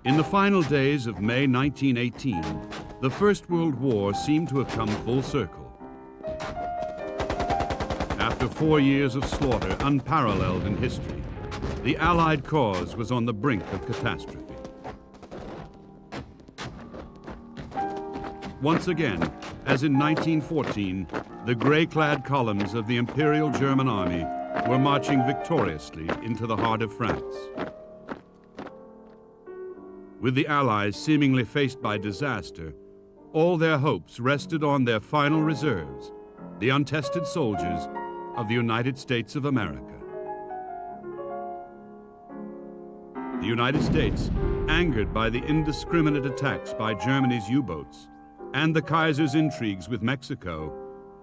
In the final days of May 1918, the First World War seemed to have come full circle. After 4 years of slaughter unparalleled in history, the Allied cause was on the brink of catastrophe. Once again, as in 1914, the gray-clad columns of the Imperial German Army were marching victoriously into the heart of France. With the Allies seemingly faced by disaster, all their hopes rested on their final reserves, the untested soldiers of the United States of America. The United States, angered by the indiscriminate attacks by Germany's U-boats and the Kaiser's intrigues with Mexico,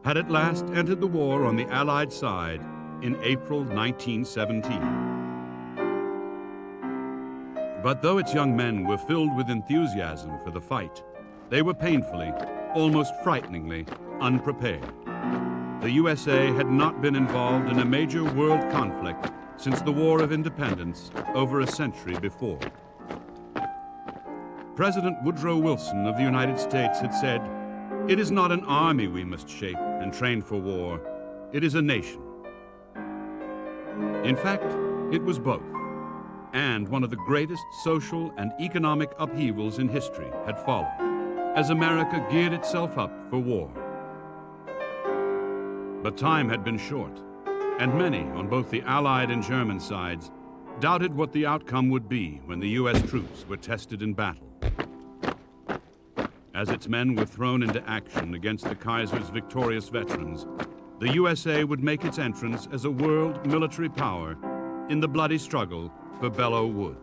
had at last entered the war on the Allied side in April 1917. But though its young men were filled with enthusiasm for the fight, they were painfully, almost frighteningly, unprepared. The USA had not been involved in a major world conflict since the War of Independence over a century before. President Woodrow Wilson of the United States had said, "It is not an army we must shape and train for war, it is a nation." In fact, it was both, and one of the greatest social and economic upheavals in history had followed, as America geared itself up for war. But time had been short, and many on both the Allied and German sides doubted what the outcome would be when the U.S. troops were tested in battle. As its men were thrown into action against the Kaiser's victorious veterans, the USA would make its entrance as a world military power in the bloody struggle for Belleau Wood.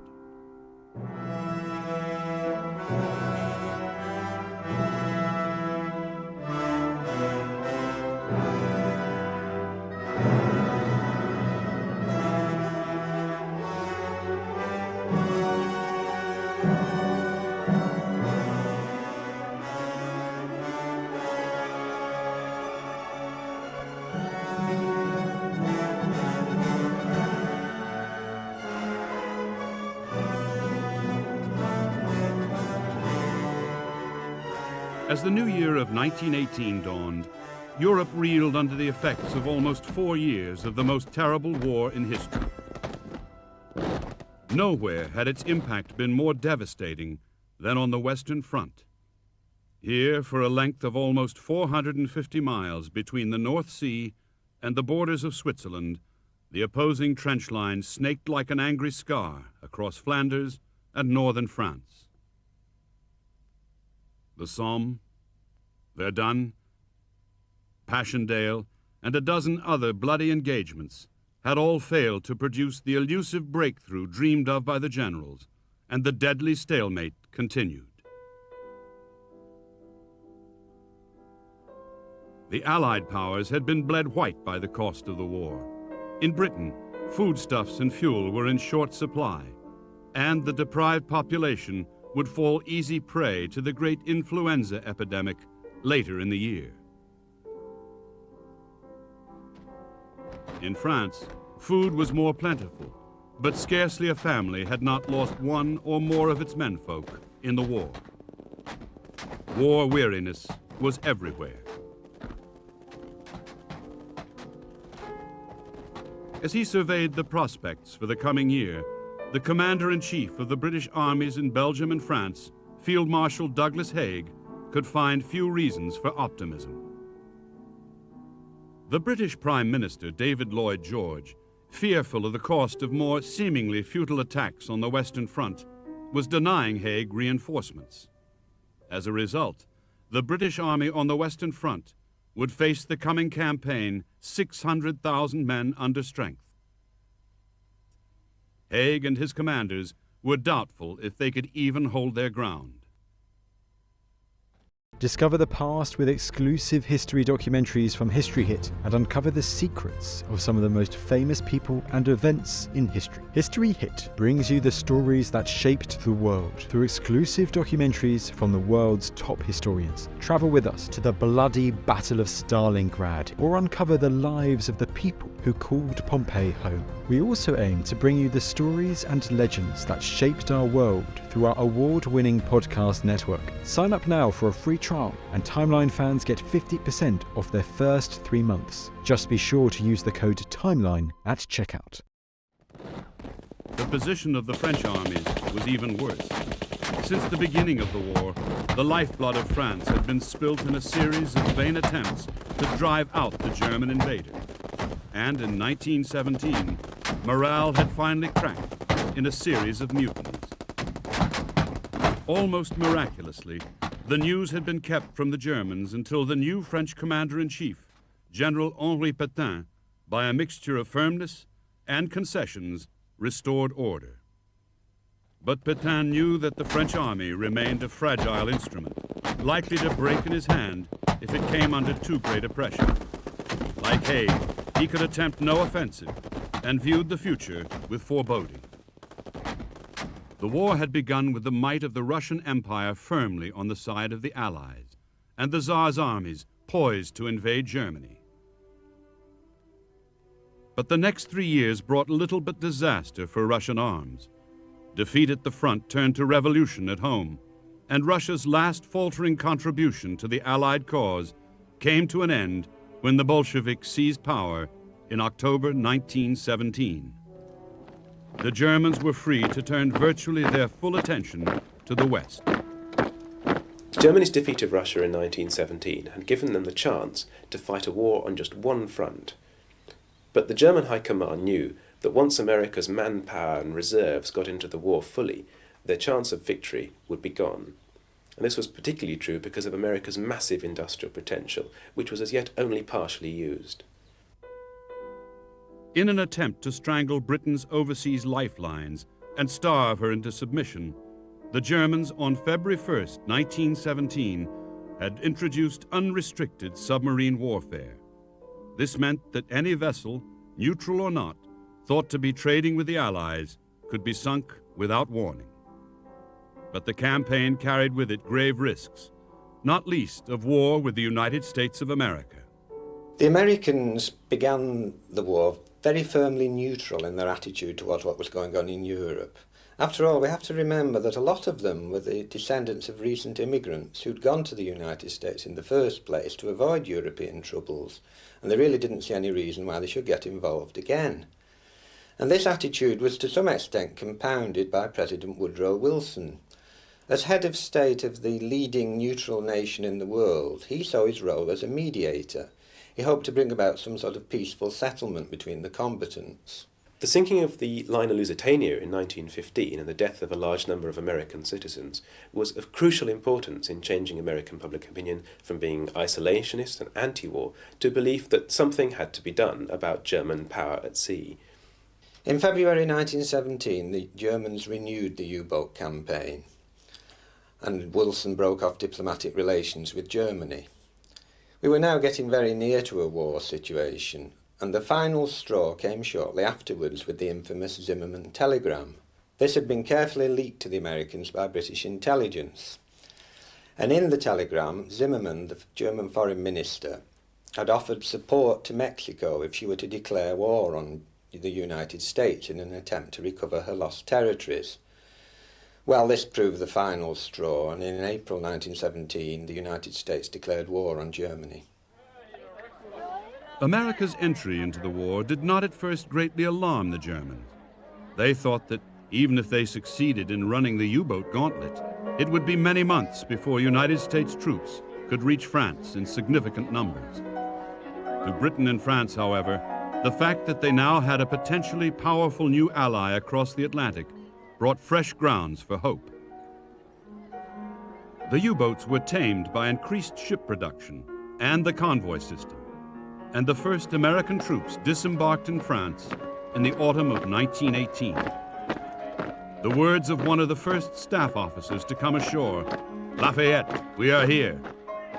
As the new year of 1918 dawned, Europe reeled under the effects of almost 4 years of the most terrible war in history. Nowhere had its impact been more devastating than on the Western Front. Here, for a length of almost 450 miles between the North Sea and the borders of Switzerland, the opposing trench lines snaked like an angry scar across Flanders and northern France. The Somme, Verdun, Passchendaele, and a dozen other bloody engagements had all failed to produce the elusive breakthrough dreamed of by the generals, and the deadly stalemate continued. The Allied powers had been bled white by the cost of the war. In Britain, foodstuffs and fuel were in short supply, and the deprived population would fall easy prey to the great influenza epidemic later in the year. In France, food was more plentiful, but scarcely a family had not lost one or more of its menfolk in the war. War weariness was everywhere. As he surveyed the prospects for the coming year, the commander-in-chief of the British armies in Belgium and France, Field Marshal Douglas Haig, could find few reasons for optimism. The British Prime Minister, David Lloyd George, fearful of the cost of more seemingly futile attacks on the Western Front, was denying Haig reinforcements. As a result, the British Army on the Western Front would face the coming campaign 600,000 men under strength. Haig and his commanders were doubtful if they could even hold their ground. Discover the past with exclusive history documentaries from History Hit and uncover the secrets of some of the most famous people and events in history. History Hit brings you the stories that shaped the world through exclusive documentaries from the world's top historians. Travel with us to the bloody Battle of Stalingrad or uncover the lives of the people who called Pompeii home. We also aim to bring you the stories and legends that shaped our world through our award-winning podcast network. Sign up now for a free trial, and Timeline fans get 50% off their first 3 months. Just be sure to use the code TIMELINE at checkout. The position of the French armies was even worse. Since the beginning of the war, the lifeblood of France had been spilt in a series of vain attempts to drive out the German invader. And in 1917, morale had finally cracked in a series of mutinies. Almost miraculously, the news had been kept from the Germans until the new French commander-in-chief, General Henri Pétain, by a mixture of firmness and concessions, restored order. But Pétain knew that the French army remained a fragile instrument, likely to break in his hand if it came under too great a pressure. Like Haig, he could attempt no offensive and viewed the future with foreboding. The war had begun with the might of the Russian Empire firmly on the side of the Allies, and the Tsar's armies poised to invade Germany. But the next 3 years brought little but disaster for Russian arms. Defeat at the front turned to revolution at home, and Russia's last faltering contribution to the Allied cause came to an end when the Bolsheviks seized power in October 1917. The Germans were free to turn virtually their full attention to the West. Germany's defeat of Russia in 1917 had given them the chance to fight a war on just one front. But the German High Command knew that once America's manpower and reserves got into the war fully, their chance of victory would be gone. And this was particularly true because of America's massive industrial potential, which was as yet only partially used. In an attempt to strangle Britain's overseas lifelines and starve her into submission, the Germans on February 1st, 1917, had introduced unrestricted submarine warfare. This meant that any vessel, neutral or not, thought to be trading with the Allies could be sunk without warning. But the campaign carried with it grave risks, not least of war with the United States of America. The Americans began the war very firmly neutral in their attitude towards what was going on in Europe. After all, we have to remember that a lot of them were the descendants of recent immigrants who'd gone to the United States in the first place to avoid European troubles, and they really didn't see any reason why they should get involved again. And this attitude was to some extent compounded by President Woodrow Wilson. As head of state of the leading neutral nation in the world, he saw his role as a mediator. He hoped to bring about some sort of peaceful settlement between the combatants. The sinking of the liner Lusitania in 1915 and the death of a large number of American citizens was of crucial importance in changing American public opinion from being isolationist and anti-war to belief that something had to be done about German power at sea. In February 1917, the Germans renewed the U-boat campaign, and Wilson broke off diplomatic relations with Germany. We were now getting very near to a war situation, and the final straw came shortly afterwards with the infamous Zimmermann telegram. This had been carefully leaked to the Americans by British intelligence. And in the telegram, Zimmermann, the German foreign minister, had offered support to Mexico if she were to declare war on the United States in an attempt to recover her lost territories. Well, this proved the final straw, and in April 1917, the United States declared war on Germany. America's entry into the war did not at first greatly alarm the Germans. They thought that even if they succeeded in running the U-boat gauntlet, it would be many months before United States troops could reach France in significant numbers. To Britain and France, however, the fact that they now had a potentially powerful new ally across the Atlantic brought fresh grounds for hope. The U-boats were tamed by increased ship production and the convoy system, and the first American troops disembarked in France in the autumn of 1918. The words of one of the first staff officers to come ashore, "Lafayette, we are here,"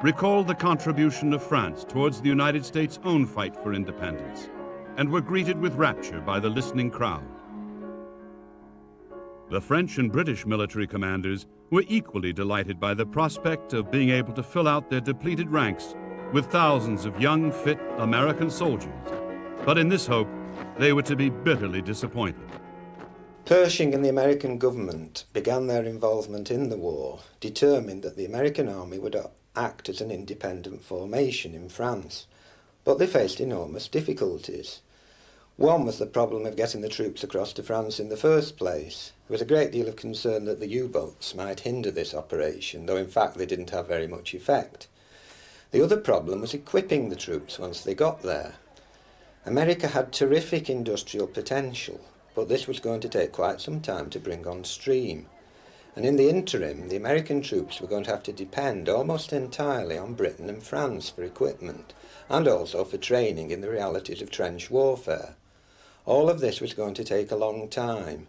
recalled the contribution of France towards the United States' own fight for independence and were greeted with rapture by the listening crowd. The French and British military commanders were equally delighted by the prospect of being able to fill out their depleted ranks with thousands of young, fit American soldiers. But in this hope, they were to be bitterly disappointed. Pershing and the American government began their involvement in the war, determined that the American army would act as an independent formation in France. But they faced enormous difficulties. One was the problem of getting the troops across to France in the first place. There was a great deal of concern that the U-boats might hinder this operation, though in fact they didn't have very much effect. The other problem was equipping the troops once they got there. America had terrific industrial potential, but this was going to take quite some time to bring on stream. And in the interim, the American troops were going to have to depend almost entirely on Britain and France for equipment, and also for training in the realities of trench warfare. All of this was going to take a long time,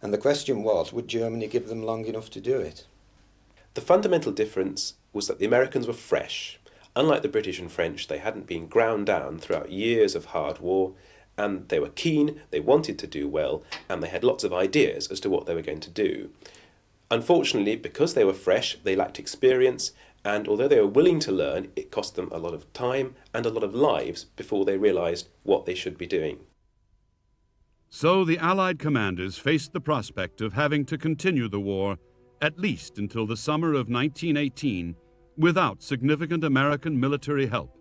and the question was, would Germany give them long enough to do it? The fundamental difference was that the Americans were fresh. Unlike the British and French, they hadn't been ground down throughout years of hard war, and they were keen, they wanted to do well, and they had lots of ideas as to what they were going to do. Unfortunately, because they were fresh, they lacked experience, and although they were willing to learn, it cost them a lot of time and a lot of lives before they realised what they should be doing. So the Allied commanders faced the prospect of having to continue the war at least until the summer of 1918 without significant American military help.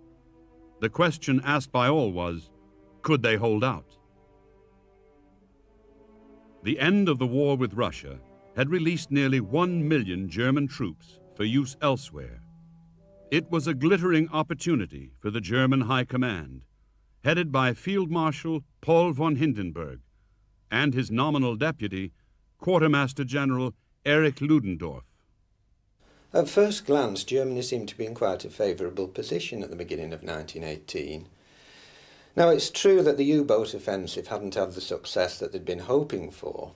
The question asked by all was, could they hold out? The end of the war with Russia had released nearly 1 million German troops for use elsewhere. It was a glittering opportunity for the German High Command, headed by Field Marshal Paul von Hindenburg and his nominal deputy, Quartermaster General Erich Ludendorff. At first glance, Germany seemed to be in quite a favourable position at the beginning of 1918. Now, it's true that the U-boat offensive hadn't had the success that they'd been hoping for,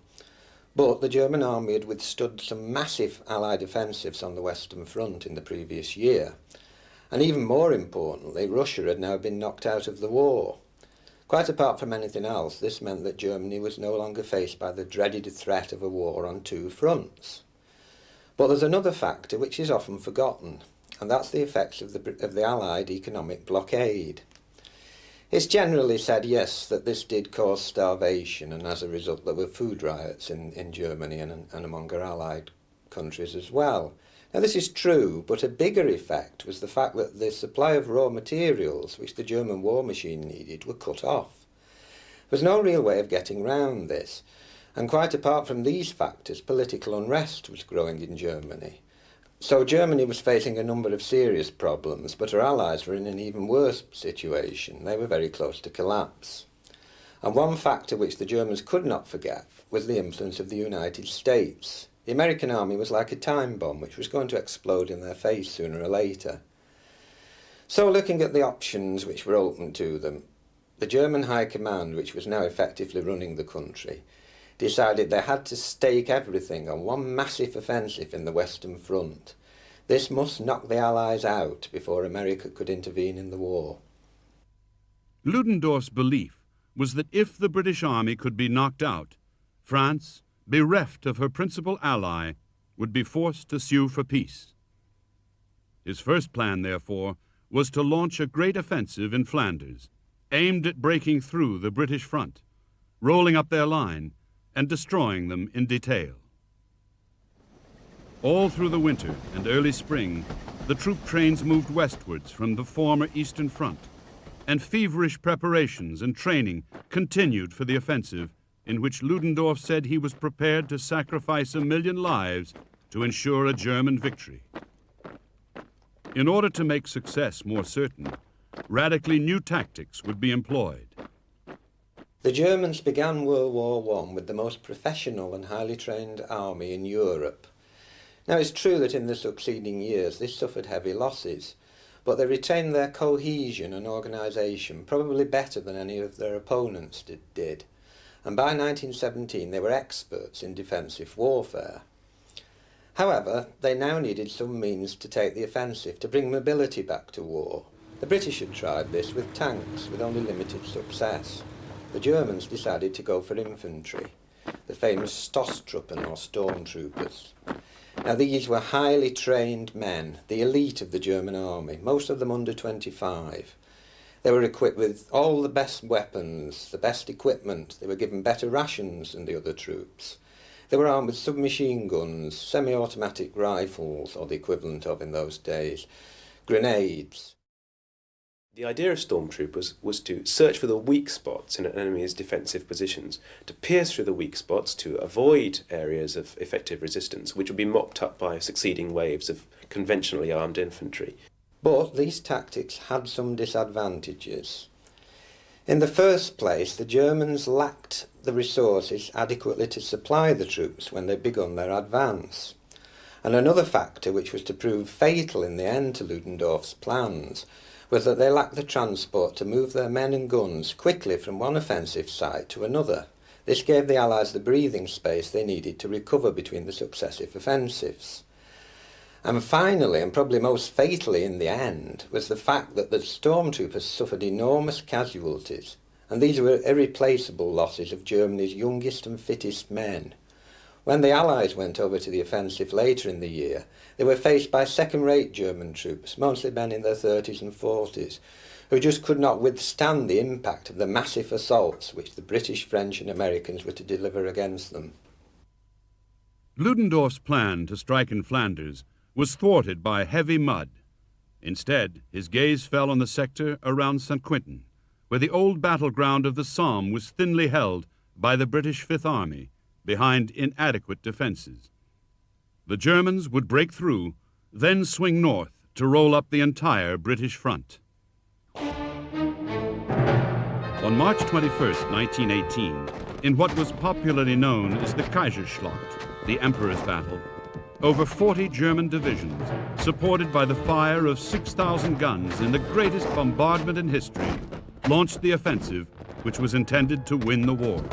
but the German army had withstood some massive Allied offensives on the Western Front in the previous year. And even more importantly, Russia had now been knocked out of the war. Quite apart from anything else, this meant that Germany was no longer faced by the dreaded threat of a war on two fronts. But there's another factor which is often forgotten, and that's the effects of the Allied economic blockade. It's generally said, yes, that this did cause starvation, and as a result there were food riots in Germany and among our Allied countries as well. Now this is true, but a bigger effect was the fact that the supply of raw materials which the German war machine needed were cut off. There was no real way of getting round this, and quite apart from these factors, political unrest was growing in Germany. So Germany was facing a number of serious problems, but her allies were in an even worse situation. They were very close to collapse. And one factor which the Germans could not forget was the influence of the United States. The American army was like a time bomb which was going to explode in their face sooner or later. So looking at the options which were open to them, the German High Command, which was now effectively running the country, decided they had to stake everything on one massive offensive in the Western Front. This must knock the Allies out before America could intervene in the war. Ludendorff's belief was that if the British army could be knocked out, France, bereft of her principal ally, would be forced to sue for peace. His first plan, therefore, was to launch a great offensive in Flanders, aimed at breaking through the British front, rolling up their line, and destroying them in detail. All through the winter and early spring, the troop trains moved westwards from the former Eastern Front, and feverish preparations and training continued for the offensive, in which Ludendorff said he was prepared to sacrifice 1 million lives to ensure a German victory. In order to make success more certain, radically new tactics would be employed. The Germans began World War I with the most professional and highly trained army in Europe. Now it's true that in the succeeding years they suffered heavy losses, but they retained their cohesion and organisation probably better than any of their opponents did. And by 1917 they were experts in defensive warfare. However, they now needed some means to take the offensive, to bring mobility back to war. The British had tried this with tanks, with only limited success. The Germans decided to go for infantry, the famous Stosstruppen or stormtroopers. Now these were highly trained men, the elite of the German army, most of them under 25. They were equipped with all the best weapons, the best equipment. They were given better rations than the other troops. They were armed with submachine guns, semi-automatic rifles, or the equivalent of in those days, grenades. The idea of stormtroopers was to search for the weak spots in an enemy's defensive positions, to pierce through the weak spots to avoid areas of effective resistance, which would be mopped up by succeeding waves of conventionally armed infantry. But these tactics had some disadvantages. In the first place, the Germans lacked the resources adequately to supply the troops when they begun their advance. And another factor, which was to prove fatal in the end to Ludendorff's plans, was that they lacked the transport to move their men and guns quickly from one offensive site to another. This gave the Allies the breathing space they needed to recover between the successive offensives. And finally, and probably most fatally in the end, was the fact that the stormtroopers suffered enormous casualties, and these were irreplaceable losses of Germany's youngest and fittest men. When the Allies went over to the offensive later in the year, they were faced by second-rate German troops, mostly men in their 30s and 40s, who just could not withstand the impact of the massive assaults which the British, French and Americans were to deliver against them. Ludendorff's plan to strike in Flanders was thwarted by heavy mud. Instead, his gaze fell on the sector around St. Quentin, where the old battleground of the Somme was thinly held by the British Fifth Army, behind inadequate defenses. The Germans would break through, then swing north to roll up the entire British front. On March 21, 1918, in what was popularly known as the Kaiserschlacht, the Emperor's Battle, over 40 German divisions, supported by the fire of 6,000 guns in the greatest bombardment in history, launched the offensive which was intended to win the war.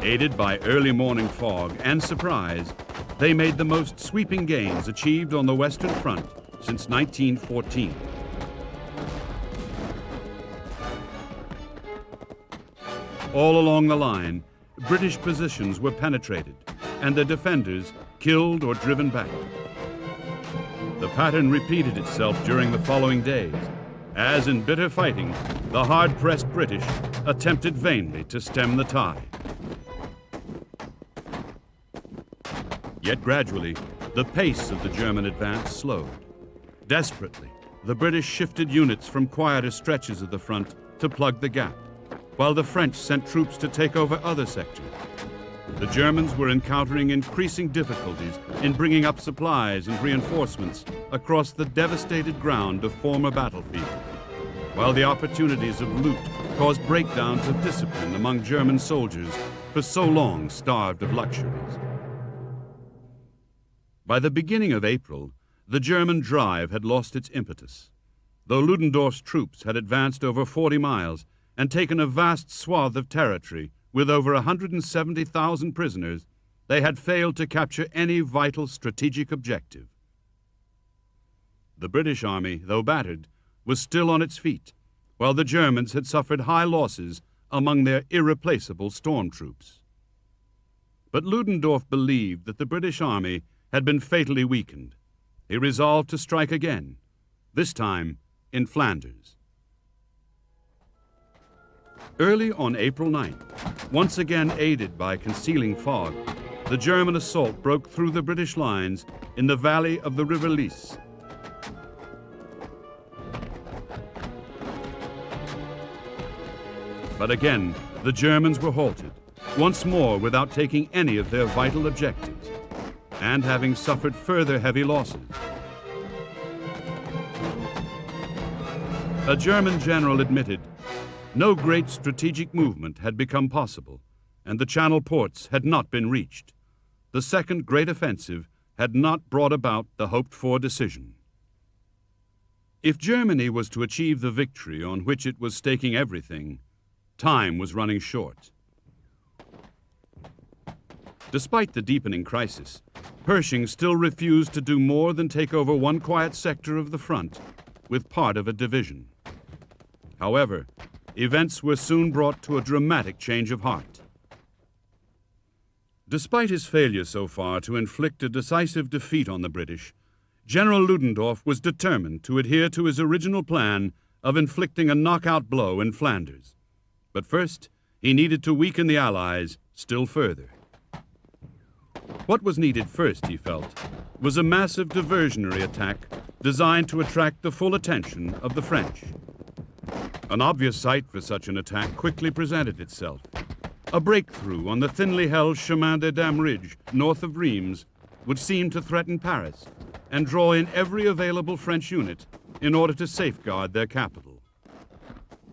Aided by early morning fog and surprise, they made the most sweeping gains achieved on the Western Front since 1914. All along the line, British positions were penetrated and their defenders killed or driven back. The pattern repeated itself during the following days, as in bitter fighting, the hard-pressed British attempted vainly to stem the tide. Yet gradually, the pace of the German advance slowed. Desperately, the British shifted units from quieter stretches of the front to plug the gap, while the French sent troops to take over other sectors. The Germans were encountering increasing difficulties in bringing up supplies and reinforcements across the devastated ground of former battlefields, while the opportunities of loot caused breakdowns of discipline among German soldiers for so long starved of luxuries. By the beginning of April, the German drive had lost its impetus. Though Ludendorff's troops had advanced over 40 miles and taken a vast swath of territory with over 170,000 prisoners, they had failed to capture any vital strategic objective. The British army, though battered, was still on its feet, while the Germans had suffered high losses among their irreplaceable storm troops. But Ludendorff believed that the British army had been fatally weakened. He resolved to strike again, this time in Flanders. Early on April 9th, once again aided by concealing fog, the German assault broke through the British lines in the valley of the River Lys. But again, the Germans were halted, once more without taking any of their vital objectives, and having suffered further heavy losses. A German general admitted no great strategic movement had become possible, and the Channel ports had not been reached. The second great offensive had not brought about the hoped-for decision. If Germany was to achieve the victory on which it was staking everything, time was running short. Despite the deepening crisis, Pershing still refused to do more than take over one quiet sector of the front with part of a division. However, events were soon brought to a dramatic change of heart. Despite his failure so far to inflict a decisive defeat on the British, General Ludendorff was determined to adhere to his original plan of inflicting a knockout blow in Flanders. But first, he needed to weaken the Allies still further. What was needed first, he felt, was a massive diversionary attack designed to attract the full attention of the French. An obvious site for such an attack quickly presented itself. A breakthrough on the thinly held Chemin des Dames Ridge north of Reims would seem to threaten Paris and draw in every available French unit in order to safeguard their capital.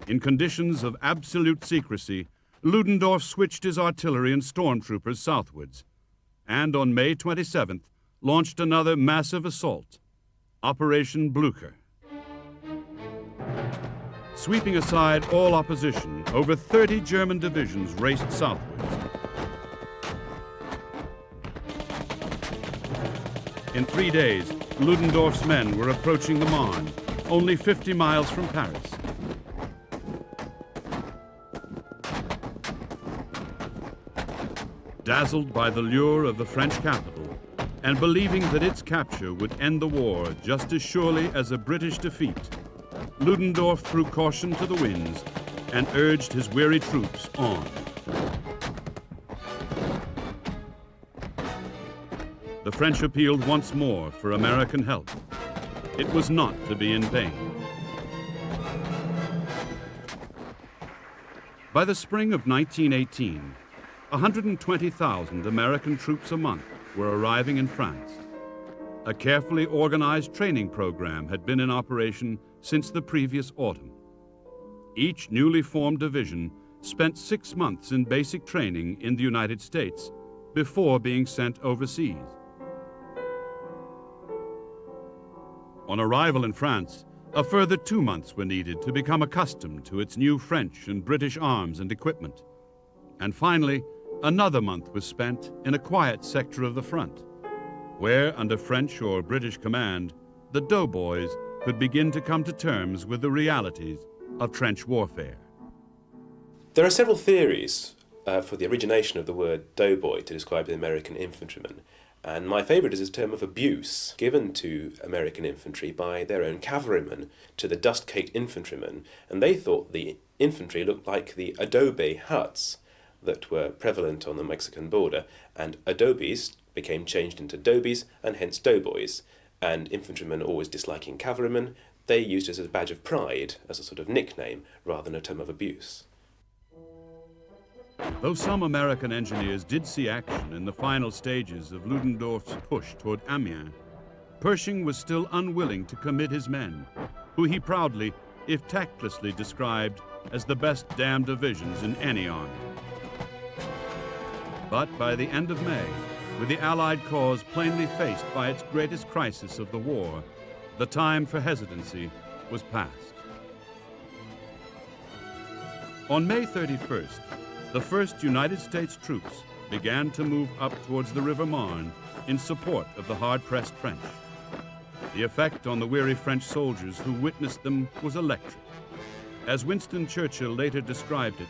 In conditions of absolute secrecy, Ludendorff switched his artillery and stormtroopers southwards, and on May 27th launched another massive assault, Operation Blücher. Sweeping aside all opposition, over 30 German divisions raced southwards. In 3 days, Ludendorff's men were approaching the Marne, only 50 miles from Paris. Dazzled by the lure of the French capital, and believing that its capture would end the war just as surely as a British defeat, Ludendorff threw caution to the winds and urged his weary troops on. The French appealed once more for American help. It was not to be in vain. By the spring of 1918, 120,000 American troops a month were arriving in France. A carefully organized training program had been in operation since the previous autumn. Each newly formed division spent 6 months in basic training in the United States before being sent overseas. On arrival in France, a further 2 months were needed to become accustomed to its new French and British arms and equipment. And finally, another month was spent in a quiet sector of the front, where, under French or British command, the doughboys could begin to come to terms with the realities of trench warfare. There are several theories for the origination of the word doughboy to describe the American infantryman, and my favourite is this term of abuse given to American infantry by their own cavalrymen to the dust-caked infantrymen, and they thought the infantry looked like the adobe huts that were prevalent on the Mexican border, and adobes became changed into dobies and hence doughboys. And infantrymen always disliking cavalrymen, they used it as a badge of pride, as a sort of nickname, rather than a term of abuse. Though some American engineers did see action in the final stages of Ludendorff's push toward Amiens, Pershing was still unwilling to commit his men, who he proudly, if tactlessly, described as the best damned divisions in any army. But by the end of May, with the Allied cause plainly faced by its greatest crisis of the war, the time for hesitancy was past. On May 31st, the first United States troops began to move up towards the River Marne in support of the hard-pressed French. The effect on the weary French soldiers who witnessed them was electric. As Winston Churchill later described it,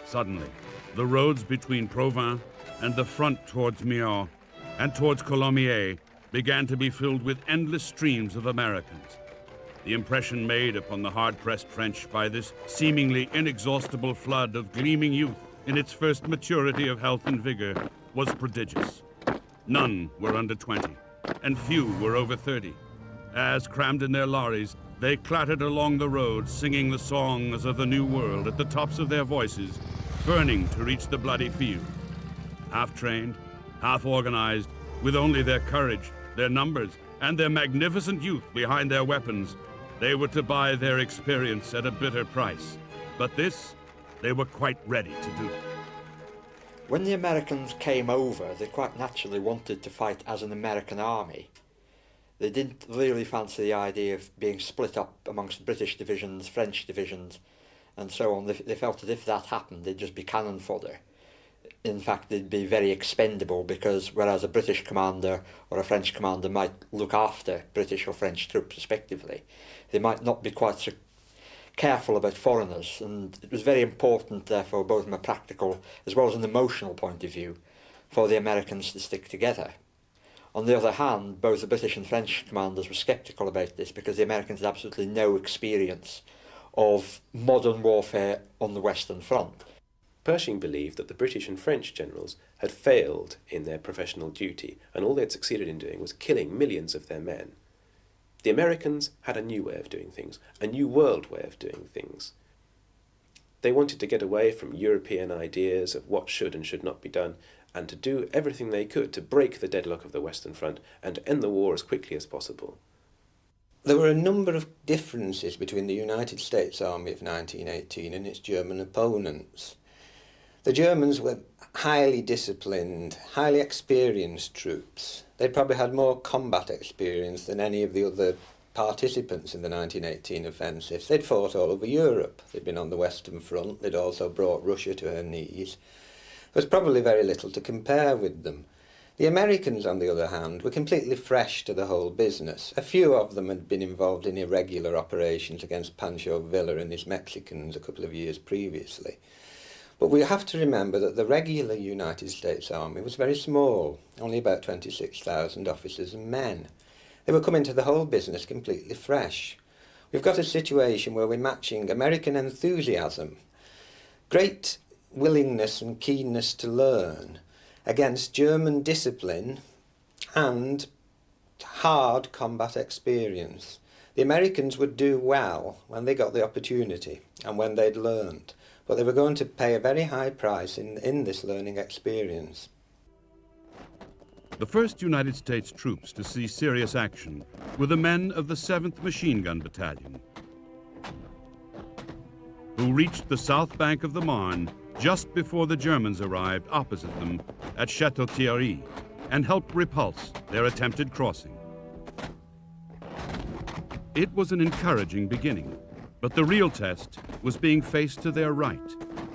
suddenly, the roads between Provins and the front towards Meaux and towards Colomiers began to be filled with endless streams of Americans. The impression made upon the hard-pressed French by this seemingly inexhaustible flood of gleaming youth in its first maturity of health and vigor was prodigious. None were under 20, and few were over 30. As, crammed in their lorries, they clattered along the road singing the songs of the New World at the tops of their voices, burning to reach the bloody field. Half-trained, half-organized, with only their courage, their numbers, and their magnificent youth behind their weapons, they were to buy their experience at a bitter price. But this, they were quite ready to do. When the Americans came over, they quite naturally wanted to fight as an American army. They didn't really fancy the idea of being split up amongst British divisions, French divisions, and so on. They felt that if that happened, they'd just be cannon fodder. in fact they'd be very expendable, because whereas a British commander or a French commander might look after British or French troops respectively, they might not be quite so careful about foreigners, and it was very important therefore, both from a practical as well as an emotional point of view, for the Americans to stick together. On the other hand, both the British and French commanders were sceptical about this, because the Americans had absolutely no experience of modern warfare on the Western Front. Pershing believed that the British and French generals had failed in their professional duty, and all they had succeeded in doing was killing millions of their men. The Americans had a new way of doing things, a new world way of doing things. They wanted to get away from European ideas of what should and should not be done, and to do everything they could to break the deadlock of the Western Front and to end the war as quickly as possible. There were a number of differences between the United States Army of 1918 and its German opponents. The Germans were highly disciplined, highly experienced troops. They'd probably had more combat experience than any of the other participants in the 1918 offensives. They'd fought all over Europe. They'd been on the Western Front. They'd also brought Russia to her knees. There was probably very little to compare with them. The Americans, on the other hand, were completely fresh to the whole business. A few of them had been involved in irregular operations against Pancho Villa and his Mexicans a couple of years previously. But we have to remember that the regular United States Army was very small, only about 26,000 officers and men. They were coming to the whole business completely fresh. We've got a situation where we're matching American enthusiasm, great willingness and keenness to learn, against German discipline and hard combat experience. The Americans would do well when they got the opportunity and when they'd learned, but they were going to pay a very high price in this learning experience. The first United States troops to see serious action were the men of the 7th Machine Gun Battalion, who reached the south bank of the Marne just before the Germans arrived opposite them at Château-Thierry and helped repulse their attempted crossing. It was an encouraging beginning, but the real test was being faced to their right,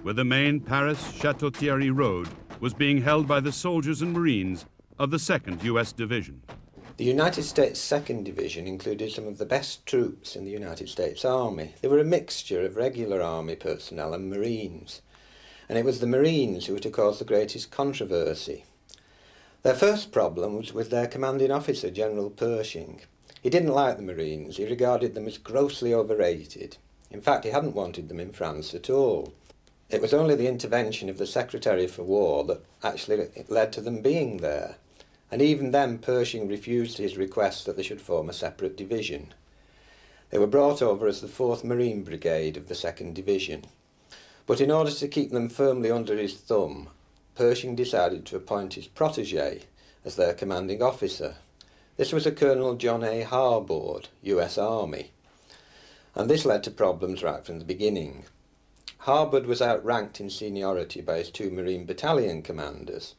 where the main Paris-Château-Thierry road was being held by the soldiers and Marines of the 2nd U.S. Division. The United States 2nd Division included some of the best troops in the United States Army. They were a mixture of regular Army personnel and Marines, and it was the Marines who were to cause the greatest controversy. Their first problem was with their commanding officer, General Pershing. He didn't like the Marines. He regarded them as grossly overrated. In fact, he hadn't wanted them in France at all. It was only the intervention of the Secretary for War that actually led to them being there. And even then, Pershing refused his request that they should form a separate division. They were brought over as the 4th Marine Brigade of the 2nd Division. But in order to keep them firmly under his thumb, Pershing decided to appoint his protégé as their commanding officer. This was a Colonel John A. Harbord, US Army, and this led to problems right from the beginning. Harbord was outranked in seniority by his 2 Marine Battalion commanders,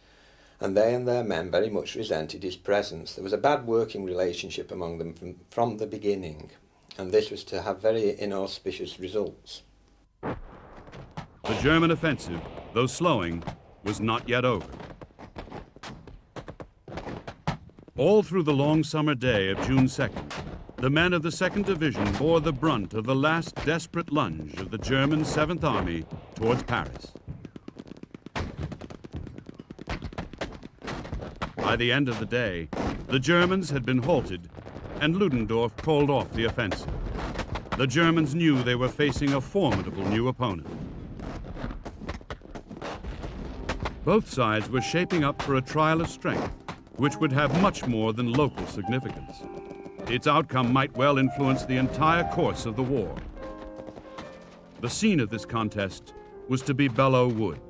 and they and their men very much resented his presence. There was a bad working relationship among them from the beginning, and this was to have very inauspicious results. The German offensive, though slowing, was not yet over. All through the long summer day of June 2nd, the men of the 2nd Division bore the brunt of the last desperate lunge of the German 7th Army towards Paris. By the end of the day, the Germans had been halted and Ludendorff called off the offensive. The Germans knew they were facing a formidable new opponent. Both sides were shaping up for a trial of strength, which would have much more than local significance. Its outcome might well influence the entire course of the war. The scene of this contest was to be Belleau Wood.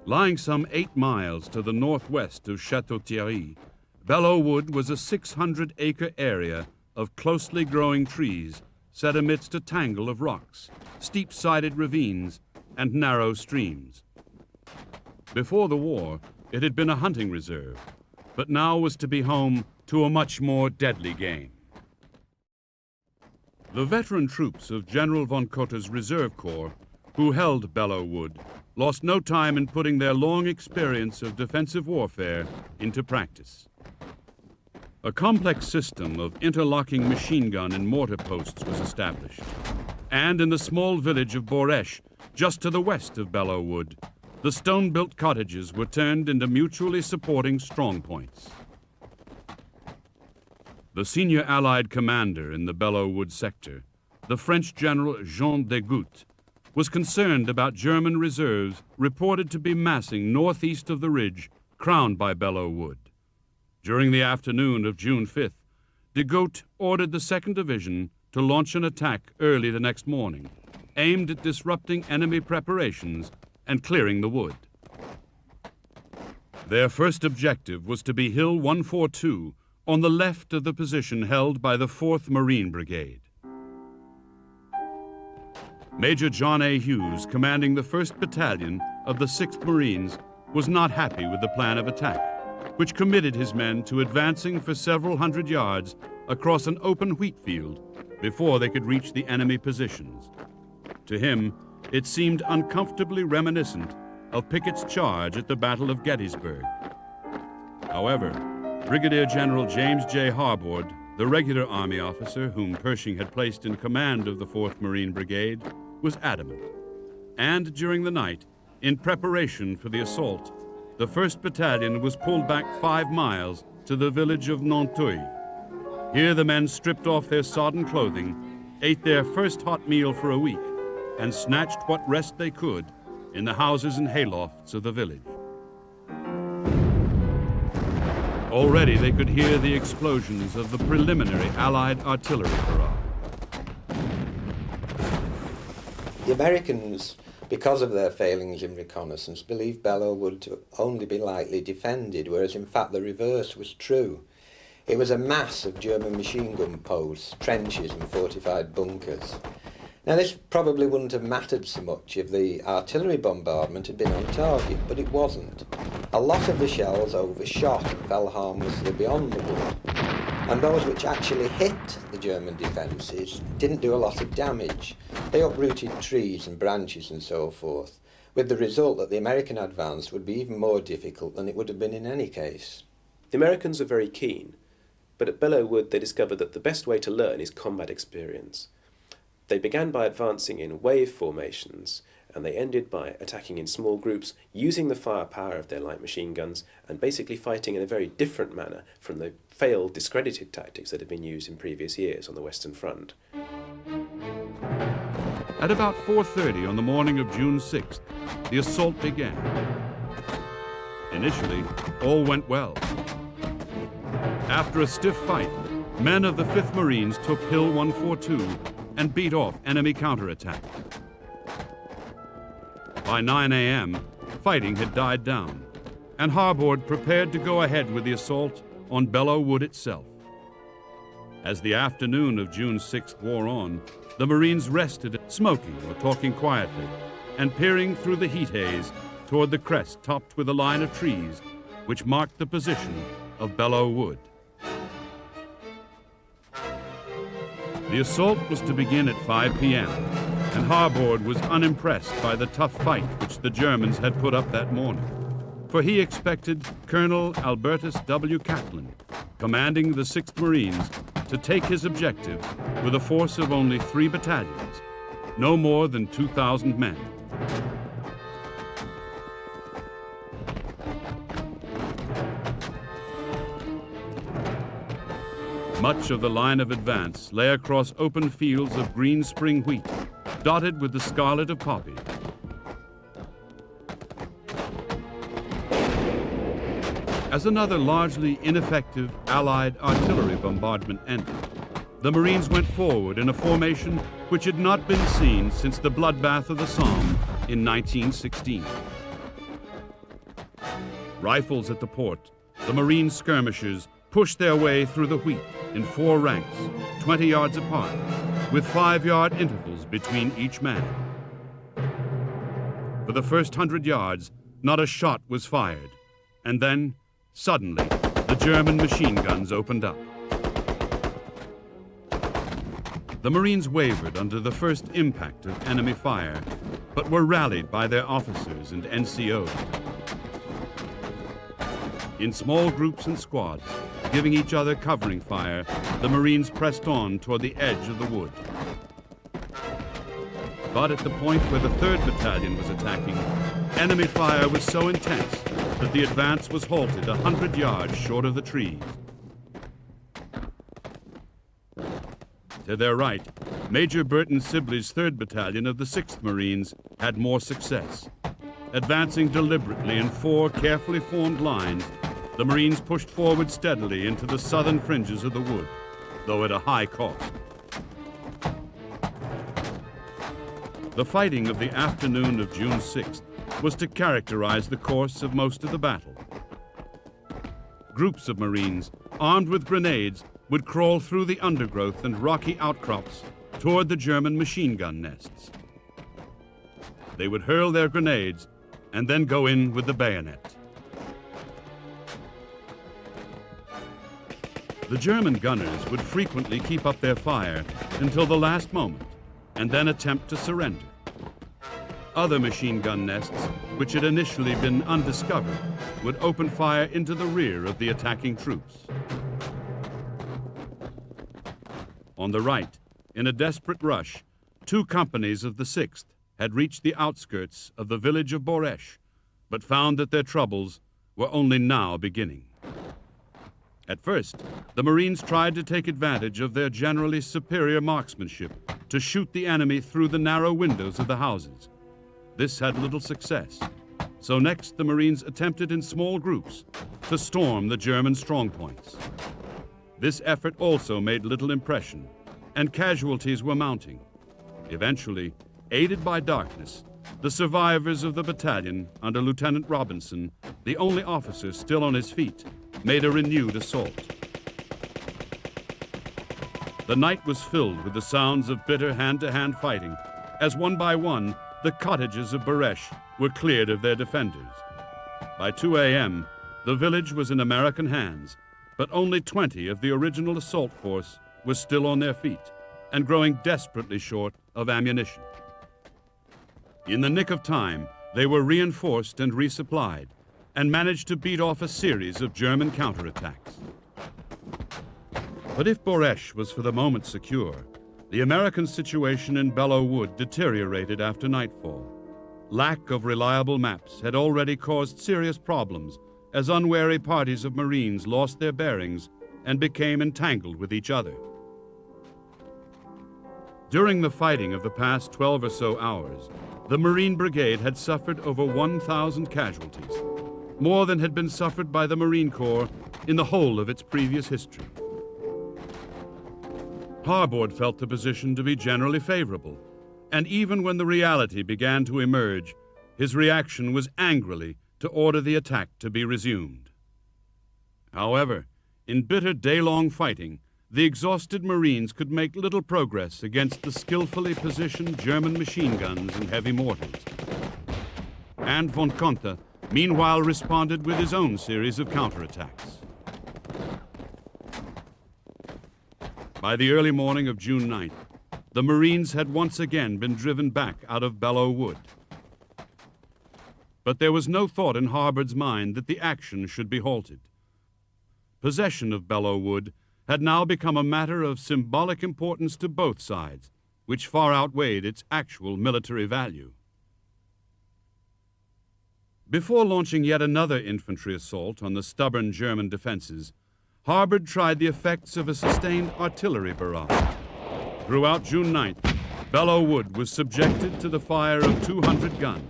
Lying some 8 miles to the northwest of Château-Thierry, Belleau Wood was a 600-acre area of closely growing trees set amidst a tangle of rocks, steep-sided ravines, and narrow streams. Before the war, it had been a hunting reserve, but now was to be home to a much more deadly game. The veteran troops of General von Kotte's Reserve Corps, who held Belleau Wood, lost no time in putting their long experience of defensive warfare into practice. A complex system of interlocking machine gun and mortar posts was established. And in the small village of Boresh, just to the west of Belleau Wood, the stone-built cottages were turned into mutually supporting strongpoints. The senior Allied commander in the Belleau Wood sector, the French General Jean Degout, was concerned about German reserves reported to be massing northeast of the ridge crowned by Belleau Wood. During the afternoon of June 5th, Degout ordered the 2nd Division to launch an attack early the next morning, aimed at disrupting enemy preparations and clearing the wood. Their first objective was to be Hill 142 on the left of the position held by the 4th Marine Brigade. Major John A. Hughes, commanding the 1st Battalion of the 6th Marines, was not happy with the plan of attack, which committed his men to advancing for several hundred yards across an open wheat field before they could reach the enemy positions. To him, it seemed uncomfortably reminiscent of Pickett's charge at the Battle of Gettysburg. However, Brigadier General James J. Harbord, the regular Army officer whom Pershing had placed in command of the 4th Marine Brigade, was adamant. And during the night, in preparation for the assault, the 1st Battalion was pulled back 5 miles to the village of Nanteuil. Here the men stripped off their sodden clothing, ate their first hot meal for a week, and snatched what rest they could in the houses and haylofts of the village. Already they could hear the explosions of the preliminary Allied artillery barrage. The Americans, because of their failings in reconnaissance, believed Belleau Wood to only be lightly defended, whereas in fact the reverse was true. It was a mass of German machine gun posts, trenches and fortified bunkers. Now this probably wouldn't have mattered so much if the artillery bombardment had been on target, but it wasn't. A lot of the shells overshot and fell harmlessly beyond the wood, and those which actually hit the German defences didn't do a lot of damage. They uprooted trees and branches and so forth, with the result that the American advance would be even more difficult than it would have been in any case. The Americans were very keen, but at Belleau Wood they discovered that the best way to learn is combat experience. They began by advancing in wave formations, and they ended by attacking in small groups, using the firepower of their light machine guns, and basically fighting in a very different manner from the failed, discredited tactics that had been used in previous years on the Western Front. At about 4:30 on the morning of June 6th, the assault began. Initially, all went well. After a stiff fight, men of the 5th Marines took Hill 142 and beat off enemy counterattack. By 9 a.m., fighting had died down, and Harbord prepared to go ahead with the assault on Belleau Wood itself. As the afternoon of June 6th wore on, the Marines rested, smoking or talking quietly, and peering through the heat haze toward the crest topped with a line of trees which marked the position of Belleau Wood. The assault was to begin at 5 p.m., and Harbord was unimpressed by the tough fight which the Germans had put up that morning, for he expected Colonel Albertus W. Catlin, commanding the 6th Marines, to take his objective with a force of only 3 battalions, no more than 2,000 men. Much of the line of advance lay across open fields of green spring wheat, dotted with the scarlet of poppy. As another largely ineffective Allied artillery bombardment ended, the Marines went forward in a formation which had not been seen since the bloodbath of the Somme in 1916. Rifles at the port, the Marine skirmishers pushed their way through the wheat in 4 ranks, 20 yards apart, with 5-yard intervals between each man. For the first 100 yards, not a shot was fired, and then, suddenly, the German machine guns opened up. The Marines wavered under the first impact of enemy fire, but were rallied by their officers and NCOs. In small groups and squads, giving each other covering fire, the Marines pressed on toward the edge of the wood. But at the point where the 3rd Battalion was attacking, enemy fire was so intense that the advance was halted 100 yards short of the trees. To their right, Major Burton Sibley's 3rd Battalion of the 6th Marines had more success. Advancing deliberately in 4 carefully formed lines, the Marines pushed forward steadily into the southern fringes of the wood, though at a high cost. The fighting of the afternoon of June 6th was to characterize the course of most of the battle. Groups of Marines, armed with grenades, would crawl through the undergrowth and rocky outcrops toward the German machine gun nests. They would hurl their grenades and then go in with the bayonet. The German gunners would frequently keep up their fire until the last moment and then attempt to surrender. Other machine gun nests, which had initially been undiscovered, would open fire into the rear of the attacking troops. On the right, in a desperate rush, 2 companies of the 6th had reached the outskirts of the village of Boresh, but found that their troubles were only now beginning. At first, the Marines tried to take advantage of their generally superior marksmanship to shoot the enemy through the narrow windows of the houses. This had little success, so next the Marines attempted in small groups to storm the German strongpoints. This effort also made little impression, and casualties were mounting. Eventually, aided by darkness, the survivors of the battalion under Lieutenant Robinson, the only officer still on his feet, made a renewed assault. The night was filled with the sounds of bitter hand-to-hand fighting, as one by one, the cottages of Boresh were cleared of their defenders. By 2 a.m., the village was in American hands, but only 20 of the original assault force were still on their feet and growing desperately short of ammunition. In the nick of time, they were reinforced and resupplied and managed to beat off a series of German counterattacks. But if Boresh was for the moment secure, the American situation in Belleau Wood deteriorated after nightfall. Lack of reliable maps had already caused serious problems as unwary parties of Marines lost their bearings and became entangled with each other. During the fighting of the past 12 or so hours, the Marine Brigade had suffered over 1,000 casualties, more than had been suffered by the Marine Corps in the whole of its previous history. Harbord felt the position to be generally favorable, and even when the reality began to emerge, his reaction was angrily to order the attack to be resumed. However, in bitter day-long fighting, the exhausted Marines could make little progress against the skillfully positioned German machine guns and heavy mortars. And von Conte, meanwhile, responded with his own series of counterattacks. By the early morning of June 9th, the Marines had once again been driven back out of Belleau Wood. But there was no thought in Harbord's mind that the action should be halted. Possession of Belleau Wood had now become a matter of symbolic importance to both sides, which far outweighed its actual military value. Before launching yet another infantry assault on the stubborn German defenses, Harbord tried the effects of a sustained artillery barrage. Throughout June 9th, Belleau Wood was subjected to the fire of 200 guns.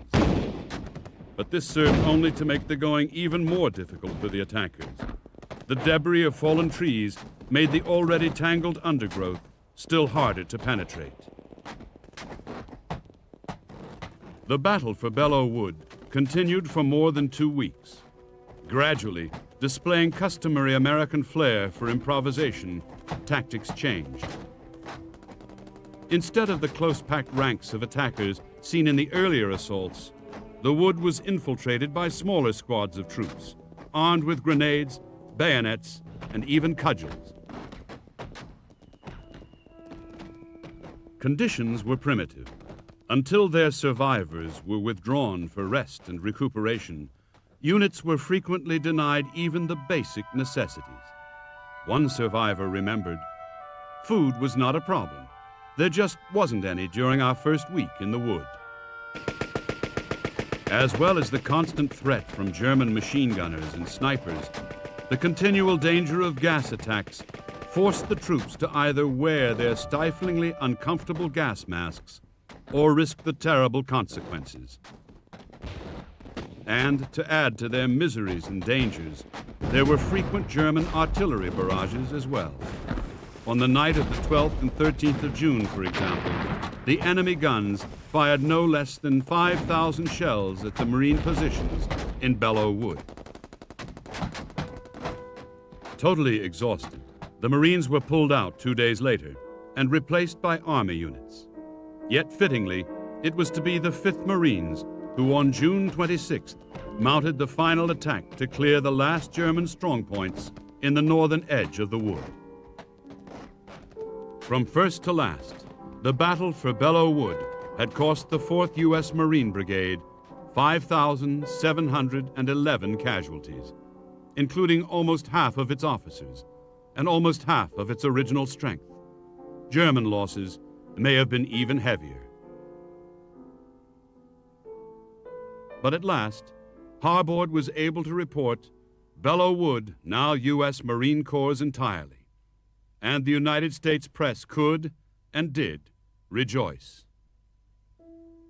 But this served only to make the going even more difficult for the attackers. The debris of fallen trees made the already tangled undergrowth still harder to penetrate. The battle for Belleau Wood continued for more than 2 weeks. Gradually, displaying customary American flair for improvisation, tactics changed. Instead of the close-packed ranks of attackers seen in the earlier assaults, the wood was infiltrated by smaller squads of troops, armed with grenades, bayonets, and even cudgels. Conditions were primitive. Until their survivors were withdrawn for rest and recuperation, units were frequently denied even the basic necessities. One survivor remembered, "Food was not a problem. There just wasn't any during our first week in the wood." As well as the constant threat from German machine gunners and snipers, the continual danger of gas attacks forced the troops to either wear their stiflingly uncomfortable gas masks or risk the terrible consequences. And to add to their miseries and dangers, there were frequent German artillery barrages as well. On the night of the 12th and 13th of June, for example, the enemy guns fired no less than 5,000 shells at the Marine positions in Belleau Wood. Totally exhausted, the Marines were pulled out 2 days later and replaced by Army units. Yet fittingly, it was to be the 5th Marines who on June 26th mounted the final attack to clear the last German strongpoints in the northern edge of the wood. From first to last, the battle for Belleau Wood had cost the 4th U.S. Marine Brigade 5,711 casualties, including almost half of its officers and almost half of its original strength. German losses may have been even heavier. But at last, Harbord was able to report Belleau Wood now U.S. Marine Corps entirely, and the United States press could and did rejoice.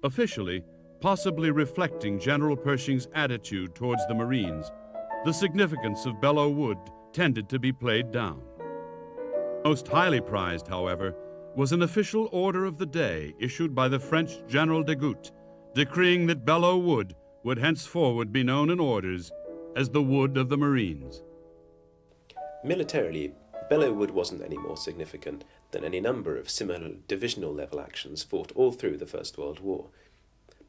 Officially, possibly reflecting General Pershing's attitude towards the Marines, the significance of Belleau Wood tended to be played down. Most highly prized, however, was an official order of the day issued by the French General de Goutte, decreeing that Belleau Wood would henceforward be known in orders as the Wood of the Marines. Militarily, Belleau Wood wasn't any more significant than any number of similar divisional-level actions fought all through the First World War.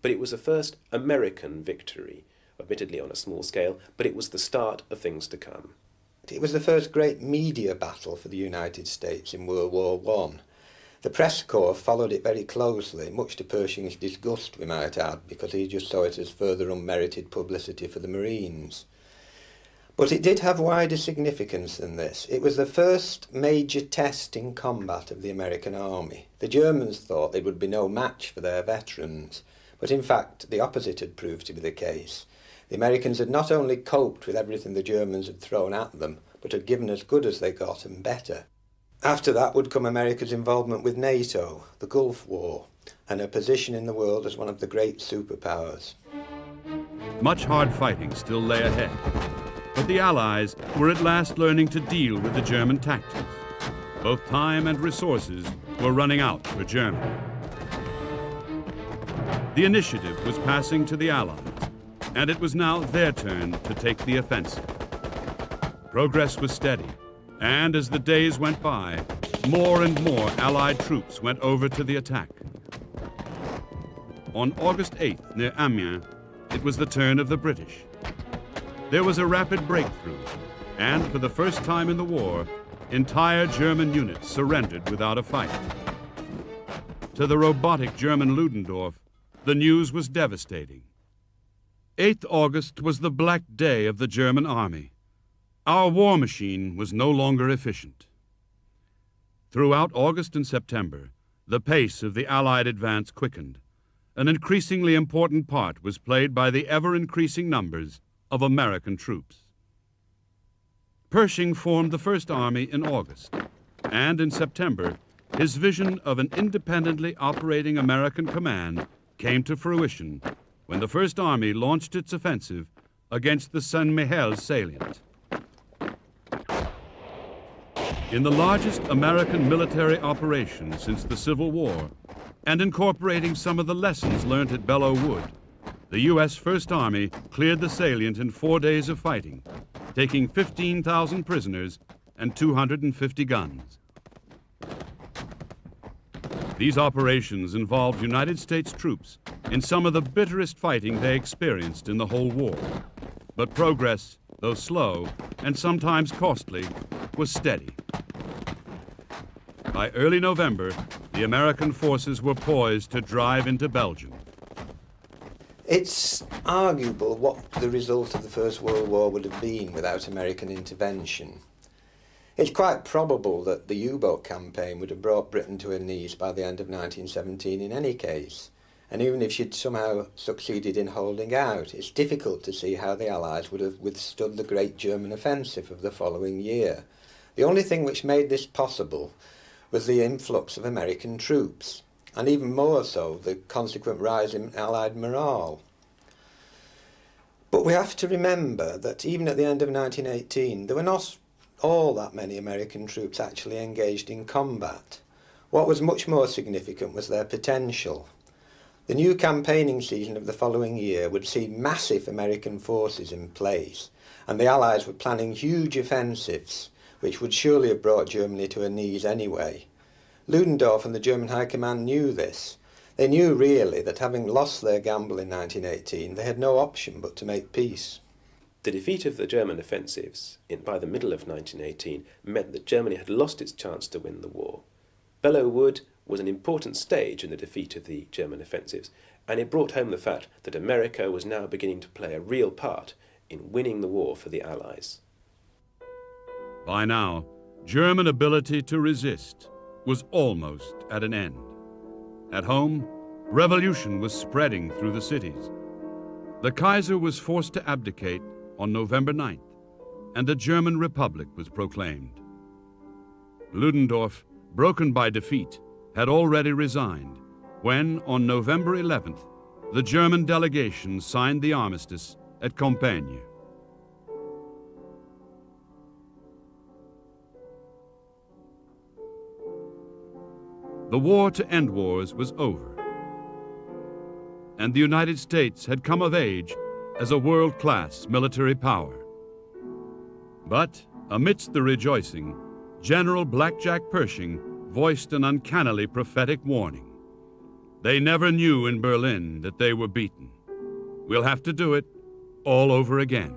But it was a first American victory, admittedly on a small scale, but it was the start of things to come. It was the first great media battle for the United States in World War I. The press corps followed it very closely, much to Pershing's disgust, we might add, because he just saw it as further unmerited publicity for the Marines. But it did have wider significance than this. It was the first major test in combat of the American army. The Germans thought they would be no match for their veterans, but in fact the opposite had proved to be the case. The Americans had not only coped with everything the Germans had thrown at them, but had given as good as they got and better. After that would come America's involvement with NATO, the Gulf War, and her position in the world as one of the great superpowers. Much hard fighting still lay ahead, but the Allies were at last learning to deal with the German tactics. Both time and resources were running out for Germany. The initiative was passing to the Allies, and it was now their turn to take the offensive. Progress was steady, and as the days went by, more and more Allied troops went over to the attack. On August 8th, near Amiens, it was the turn of the British. There was a rapid breakthrough, and for the first time in the war, entire German units surrendered without a fight. To the robotic German Ludendorff, the news was devastating. 8th August was the black day of the German army. Our war machine was no longer efficient. Throughout August and September, the pace of the Allied advance quickened. An increasingly important part was played by the ever-increasing numbers of American troops. Pershing formed the First Army in August, and in September, his vision of an independently operating American command came to fruition when the First Army launched its offensive against the Saint-Mihiel salient. In the largest American military operation since the Civil War, and incorporating some of the lessons learned at Belleau Wood, the U.S. First Army cleared the salient in 4 days of fighting, taking 15,000 prisoners and 250 guns. These operations involved United States troops in some of the bitterest fighting they experienced in the whole war. But progress, though slow and sometimes costly, was steady. By early November, the the American forces were poised to drive into Belgium. It's arguable what the result of the First World War would have been without American intervention. It's quite probable that the U-boat campaign would have brought Britain to her knees by the end of 1917 in any case, and even if she'd somehow succeeded in holding out, it's difficult to see how the Allies would have withstood the great German offensive of the following year. The only thing which made this possible was the influx of American troops, and even more so, the consequent rise in Allied morale. But we have to remember that even at the end of 1918, there were not all that many American troops actually engaged in combat. What was much more significant was their potential. The new campaigning season of the following year would see massive American forces in place, and the Allies were planning huge offensives, which would surely have brought Germany to her knees anyway. Ludendorff and the German High Command knew this. They knew really that having lost their gamble in 1918, they had no option but to make peace. The defeat of the German offensives by the middle of 1918 meant that Germany had lost its chance to win the war. Belleau Wood was an important stage in the defeat of the German offensives, and it brought home the fact that America was now beginning to play a real part in winning the war for the Allies. By now, German ability to resist was almost at an end. At home, revolution was spreading through the cities. The Kaiser was forced to abdicate on November 9th, and a German republic was proclaimed. Ludendorff, broken by defeat, had already resigned when, on November 11th, the German delegation signed the armistice at Compiègne. The war to end wars was over, and the United States had come of age as a world-class military power. But amidst the rejoicing, General Blackjack Pershing voiced an uncannily prophetic warning. They never knew in Berlin that they were beaten. We'll have to do it all over again.